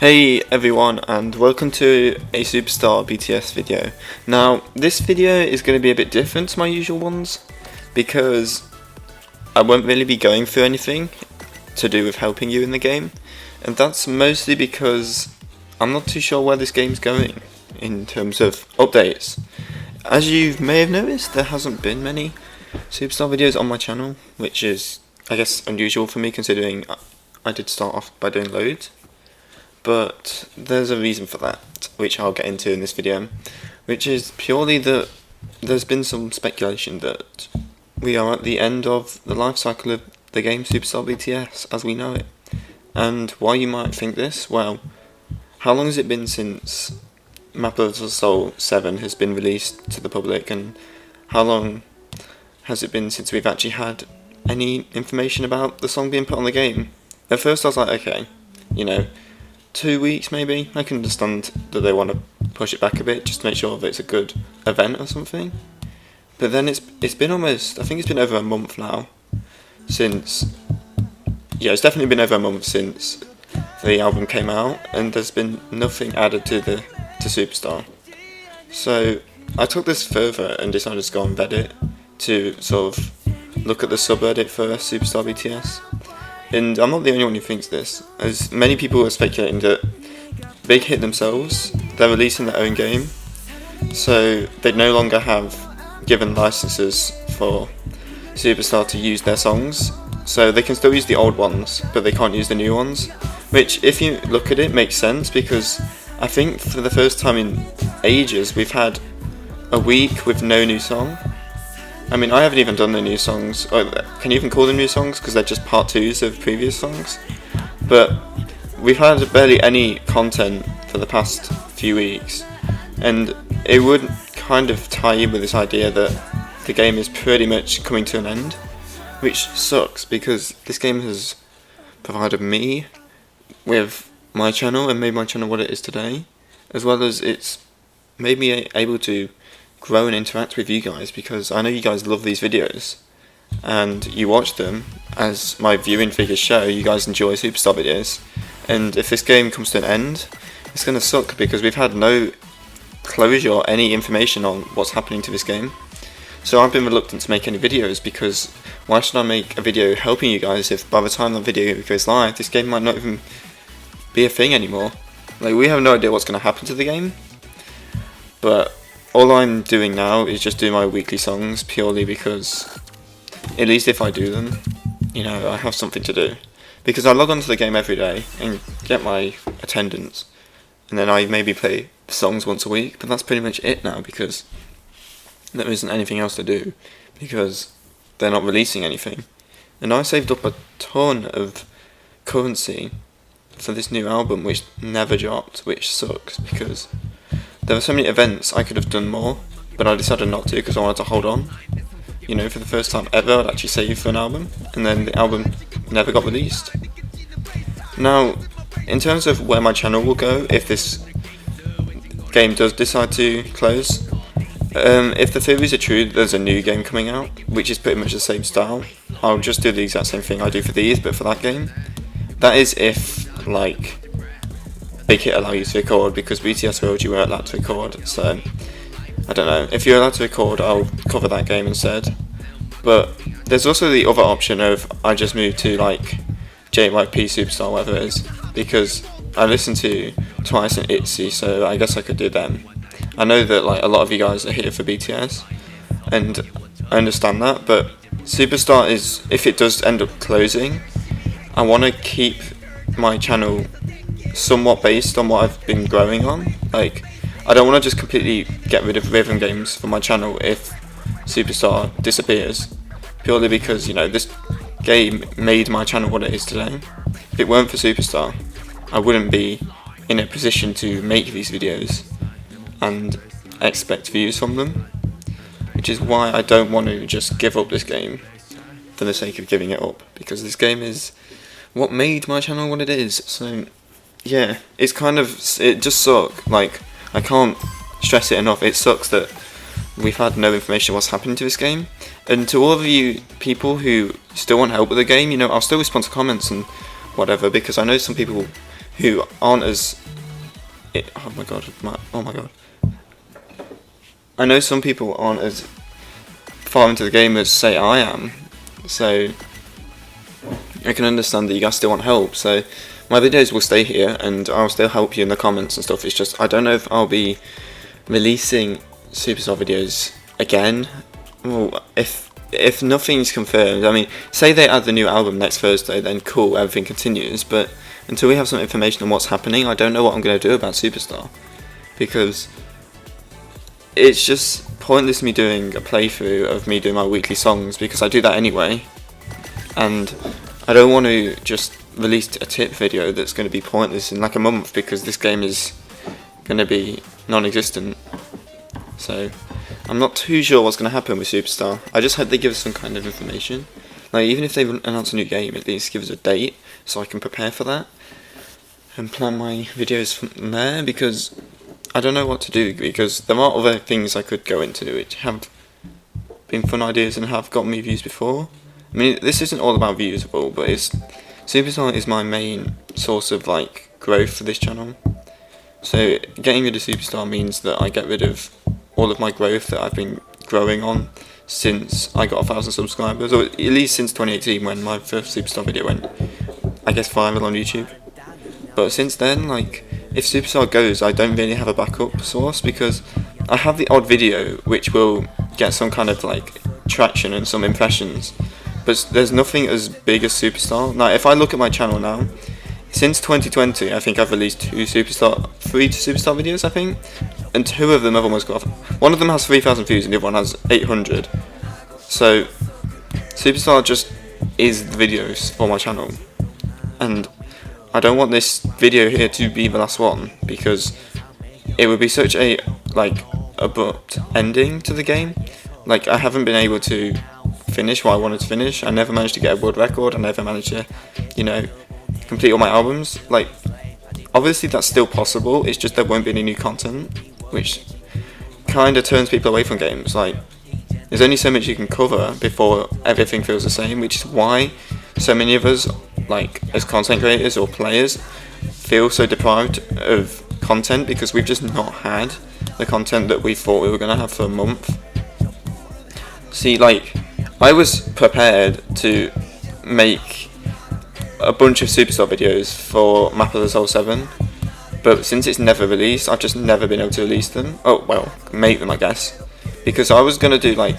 Hey everyone, and welcome to a Superstar BTS video. Now, this video is going to be a bit different to my usual ones because I won't really be going through anything to do with helping you in the game, and that's mostly because I'm not too sure where this game's going in terms of updates. As you may have noticed, there hasn't been many Superstar videos on my channel, which is, I guess, unusual for me considering I did start off by doing loads. But there's a reason for that, which I'll get into in this video, which is purely that there's been some speculation that we are at the end of the life cycle of the game Superstar BTS as we know it. And why you might think this? Well, how long has it been since Map of the Soul 7 has been released to the public, and how long has it been since we've actually had any information about the song being put on the game? At first I was like, okay, 2 weeks maybe. I can understand that they want to push it back a bit just to make sure that it's a good event or something. But then it's been almost, I think it's been over a month now since, it's definitely been over a month since the album came out, and there's been nothing added to Superstar. So I took this further and decided to go on Reddit to sort of look at the subreddit for Superstar BTS. And I'm not the only one who thinks this, as many people are speculating that bighit themselves, they're releasing their own game, so they no longer have given licenses for Superstar to use their songs, so they can still use the old ones, but they can't use the new ones, which, if you look at it, makes sense, because I think for the first time in ages we've had a week with no new song. I mean, I haven't even done the new songs, or can you even call them new songs, because they're just part 2s of previous songs, but we've had barely any content for the past few weeks, and it would kind of tie in with this idea that the game is pretty much coming to an end, which sucks, because this game has provided me with my channel and made my channel what it is today, as well as it's made me able to grow and interact with you guys, because I know you guys love these videos and you watch them. As my viewing figures show, you guys enjoy Superstar videos, and if this game comes to an end, it's going to suck, because we've had no closure or any information on what's happening to this game. So I've been reluctant to make any videos, because why should I make a video helping you guys if by the time the video goes live this game might not even be a thing anymore. Like, we have no idea what's going to happen to the game, but all I'm doing now is just do my weekly songs, purely because, at least if I do them, I have something to do. Because I log onto the game every day and get my attendance, and then I maybe play songs once a week, but that's pretty much it now, because there isn't anything else to do, because they're not releasing anything. And I saved up a ton of currency for this new album, which never dropped, which sucks, because there were so many events I could have done more, but I decided not to because I wanted to hold on. For the first time ever, I'd actually save for an album, and then the album never got released. Now, in terms of where my channel will go if this game does decide to close, if the theories are true that there's a new game coming out, which is pretty much the same style, I'll just do the exact same thing I do for these, but for that game. That is if, bighit allow you to record, because BTS World you weren't allowed to record, so I don't know. If you're allowed to record, I'll cover that game instead. But there's also the other option of I just move to JYP Superstar, whatever it is, because I listen to Twice and ITZY, so I guess I could do them. I know that a lot of you guys are here for BTS, and I understand that, but Superstar is, if it does end up closing, I want to keep my channel somewhat based on what I've been growing on. I don't want to just completely get rid of rhythm games from my channel if Superstar disappears, purely because this game made my channel what it is today. If it weren't for Superstar, I wouldn't be in a position to make these videos and expect views from them, which is why I don't want to just give up this game for the sake of giving it up, because this game is what made my channel what it is. So yeah, it just sucks. I can't stress it enough. It sucks that we've had no information what's happening to this game. And to all of you people who still want help with the game, I'll still respond to comments and whatever, because I know some people who aren't as oh my god, I know some people aren't as far into the game as say I am, so I can understand that you guys still want help. So my videos will stay here and I'll still help you in the comments and stuff. It's just I don't know if I'll be releasing Superstar videos again. Well, if nothing's confirmed, I mean, say they add the new album next Thursday, then cool, everything continues, but until we have some information on what's happening, I don't know what I'm going to do about Superstar, because it's just pointless me doing a playthrough of me doing my weekly songs, because I do that anyway, and I don't want to just release a tip video that's going to be pointless in like a month, because this game is going to be non-existent. So I'm not too sure what's going to happen with Superstar. I just hope they give us some kind of information. Like, even if they announce a new game, at least give us a date so I can prepare for that and plan my videos from there, because I don't know what to do, because there are other things I could go into which have been fun ideas and have got me views before. I mean, this isn't all about views at all, but Superstar is my main source of like growth for this channel. So getting rid of Superstar means that I get rid of all of my growth that I've been growing on since I got 1,000 subscribers, or at least since 2018 when my first Superstar video went, I guess, viral on YouTube. But since then, like, if Superstar goes, I don't really have a backup source, because I have the odd video which will get some kind of like traction and some impressions, but there's nothing as big as Superstar. Now, if I look at my channel now, since 2020, I think I've released 3 Superstar videos, I think, and 2 of them have almost got off. One of them has 3,000 views and the other one has 800. So Superstar just is the videos for my channel, and I don't want this video here to be the last one, because it would be such a like abrupt ending to the game. Like, I haven't been able to finish what I wanted to finish. I never managed to get a world record. I never managed to, you know, complete all my albums. Like, obviously that's still possible, it's just there won't be any new content, which kind of turns people away from games. Like, there's only so much you can cover before everything feels the same, which is why so many of us, like as content creators or players, feel so deprived of content, because we've just not had the content that we thought we were going to have for a month. See, like, I was prepared to make a bunch of Superstar videos for Map of the Soul 7, but since it's never released, I've just never been able to release them. Oh, well, make them, I guess, because I was going to do like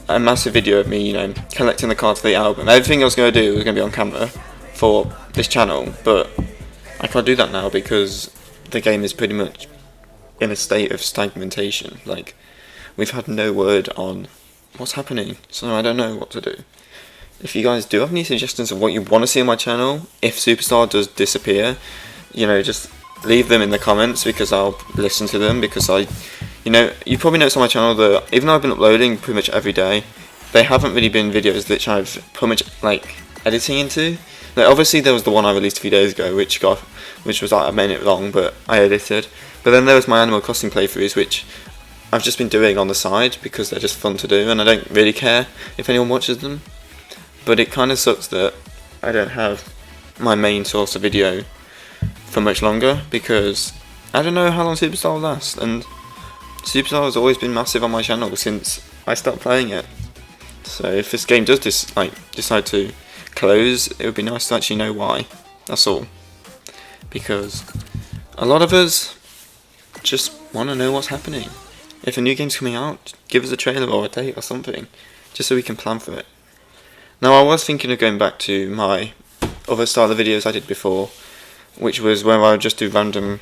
a massive video of me, you know, collecting the cards for the album. Everything I was going to do was going to be on camera for this channel, but I can't do that now because the game is pretty much in a state of stagnation. Like, we've had no word on what's happening, so I don't know what to do. If you guys do have any suggestions of what you want to see on my channel, if Superstar does disappear, you know, just leave them in the comments, because I'll listen to them, because you know, you probably noticed on my channel that even though I've been uploading pretty much every day, they haven't really been videos that I've put much like editing into. Like, obviously there was the one I released a few days ago, which was like a minute long, but I edited. But then there was my Animal Crossing playthroughs, which I've just been doing on the side because they're just fun to do, and I don't really care if anyone watches them. But it kind of sucks that I don't have my main source of video for much longer, because I don't know how long Superstar will last, and Superstar has always been massive on my channel since I started playing it. So if this game does decide to close, it would be nice to actually know why. That's all. Because a lot of us just want to know what's happening. If a new game's coming out, give us a trailer or a date or something, just so we can plan for it. Now, I was thinking of going back to my other style of videos I did before, which was where I would just do random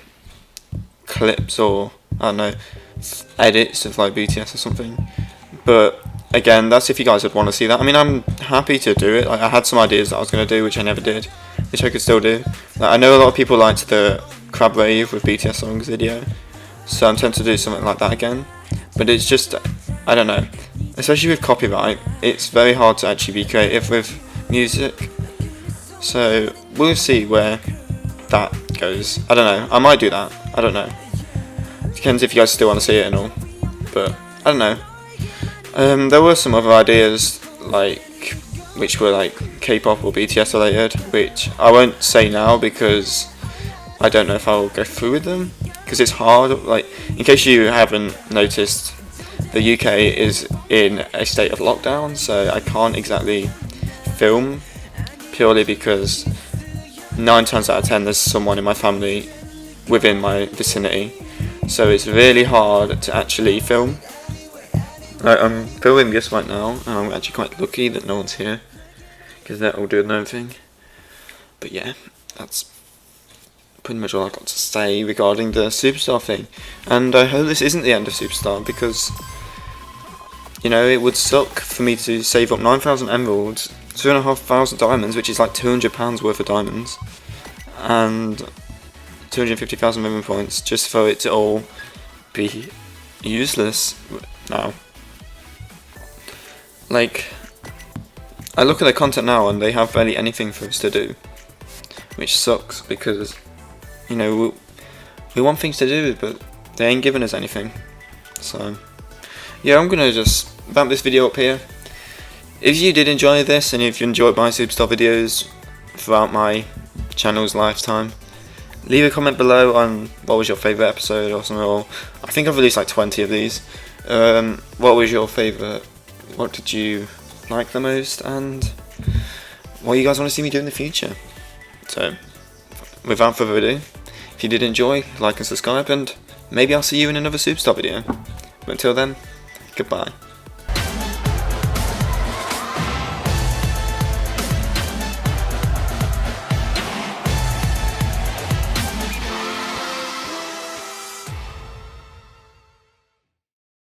clips or, I don't know, edits of like BTS or something. But again, that's if you guys would want to see that. I mean, I'm happy to do it. Like, I had some ideas that I was going to do, which I never did, which I could still do. Like, I know a lot of people liked the Crab Rave with BTS songs video, so I'm tempted to do something like that again. But it's just, I don't know, especially with copyright, it's very hard to actually be creative with music. So we'll see where that goes. I don't know, I might do that, I don't know. Depends if you guys still want to see it and all, but I don't know. There were some other ideas, like, which were like K-pop or BTS related, which I won't say now because I don't know if I'll go through with them because it's hard. Like, in case you haven't noticed, the UK is in a state of lockdown, so I can't exactly film purely because 9 times out of 10 there's someone in my family within my vicinity, so it's really hard to actually film. Like, I'm filming this right now, and I'm actually quite lucky that no one's here because they're all doing their own thing. But yeah, that's pretty much all I've got to say regarding the Superstar thing. And I hope this isn't the end of Superstar, because, you know, it would suck for me to save up 9,000 emeralds, 2,500 diamonds, which is like £200 worth of diamonds, and 250,000 living points, just for it to all be useless now. Like, I look at their content now and they have barely anything for us to do, which sucks because, you know, we want things to do, but they ain't giving us anything. So yeah, I'm gonna just wrap this video up here. If you did enjoy this, and if you enjoyed my Superstar videos throughout my channel's lifetime, leave a comment below on what was your favourite episode or something. Or I think I've released like 20 of these. What was your favourite? What did you like the most? And what you guys want to see me do in the future? So, without further ado, if you did enjoy, like and subscribe, and maybe I'll see you in another Superstar video. But until then, goodbye.